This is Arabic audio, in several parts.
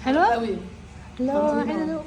حلوه قوي. لا حلو.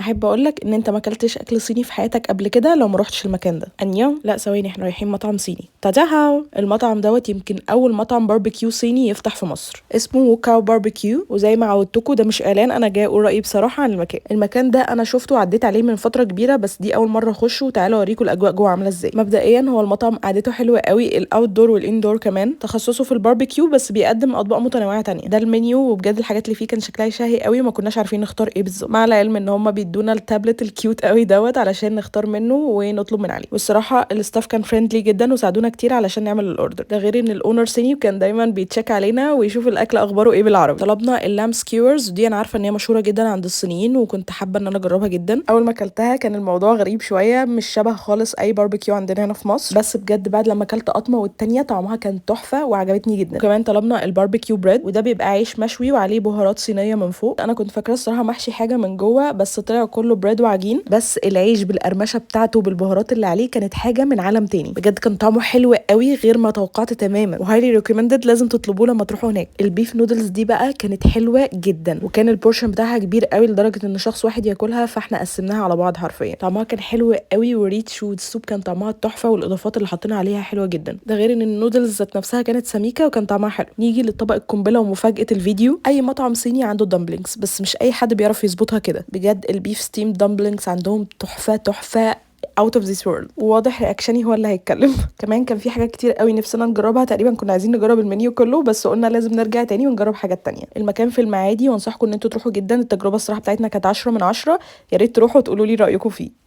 احب اقول لك ان انت ما اكلتش اكل صيني في حياتك قبل كده لو ما روحتش المكان ده. انيو، لا ثواني، احنا رايحين مطعم صيني. تاجاهاو. المطعم دوت يمكن اول مطعم باربيكيو صيني يفتح في مصر، اسمه ووكاو باربيكيو. وزي ما عودتكم ده مش اعلان، انا جاي اقول رايي بصراحه عن المكان ده انا شفته وعديت عليه من فتره كبيره، بس دي اول مره اخشه. وتعالوا اوريكم الاجواء جوه عامله ازاي. مبدئيا هو المطعم قعدته حلوه قوي، الاوت دور والاندور كمان. تخصصه في الباربيكيو بس بيقدم اطباق متنوعه تانية. ده المنيو، وبجد الحاجات اللي فيه كان شكلها شهي قوي وما كناش عارفين نختار ايه بالظبط، مع العلم ان هم بيدونا التابلت الكيوت قوي دوت علشان نختار منه ونطلب من عليه. والصراحه الاستاف كان فريندلي جدا وساعدونا كتير علشان نعمل الاوردر ده، غير ان الاونر صيني وكان دايما بيتشيك علينا ويشوف الاكل اخباره ايه بالعربي. طلبنا اللام سكيورز، ودي انا عارفه ان هي مشهوره جدا عند الصينيين وكنت حابه ان انا اجربها جدا. اول ما اكلتها كان الموضوع غريب شويه، مش شبه خالص اي باربيكيو عندنا هنا في مصر، بس بجد بعد لما اكلت قطمه والتانيه طعمها كان تحفه وعجبتني جدا. وكمان طلبنا الباربيكيو بريد، وده بيبقى عيش مشوي وعليه بهارات صينيه من فوق. انا كنت فاكره الصراحه محشي حاجه من جوه، بس طلع كله بريد وعجين. بس العيش بالقرمشه بتاعته بالبهارات اللي عليه كانت حاجه من عالم تاني. بجد كان طعمه حلو قوي غير ما توقعت تماما، وهايلي ريكومندد، لازم تطلبوه لما تروحوا هناك. البيف نودلز دي بقى كانت حلوه جدا، وكان البورشن بتاعها كبير قوي لدرجه ان شخص واحد ياكلها، فاحنا قسمناها على بعض حرفيا. طعمها كان حلو قوي وريتش، والسوب كان طعمها تحفه، والاضافات اللي حاطينها عليها حلوه جدا. ده غير ان النودلز ذات نفسها كانت سميكه وكان طعمها حلو. نيجي للطبق القنبله ومفاجاه الفيديو، اي مطعم صيني عنده دمبلينجز، بس مش اي حد بيعرف يظبطها كده. بجد البيف ستيم دمبلينجز عندهم تحفه تحفه out of this world، وواضح رياكشني هو اللي هيتكلم. كمان كان في حاجات كتير قوي نفسنا نجربها، تقريبا كنا عايزين نجرب المنيو كله، بس قلنا لازم نرجع تاني ونجرب حاجات تانية. المكان في المعادي، وانصحكم ان انتوا تروحوا جدا. التجربه الصراحه بتاعتنا كانت 10 من 10، يا ريت تروحوا وتقولوا لي رايكم فيه.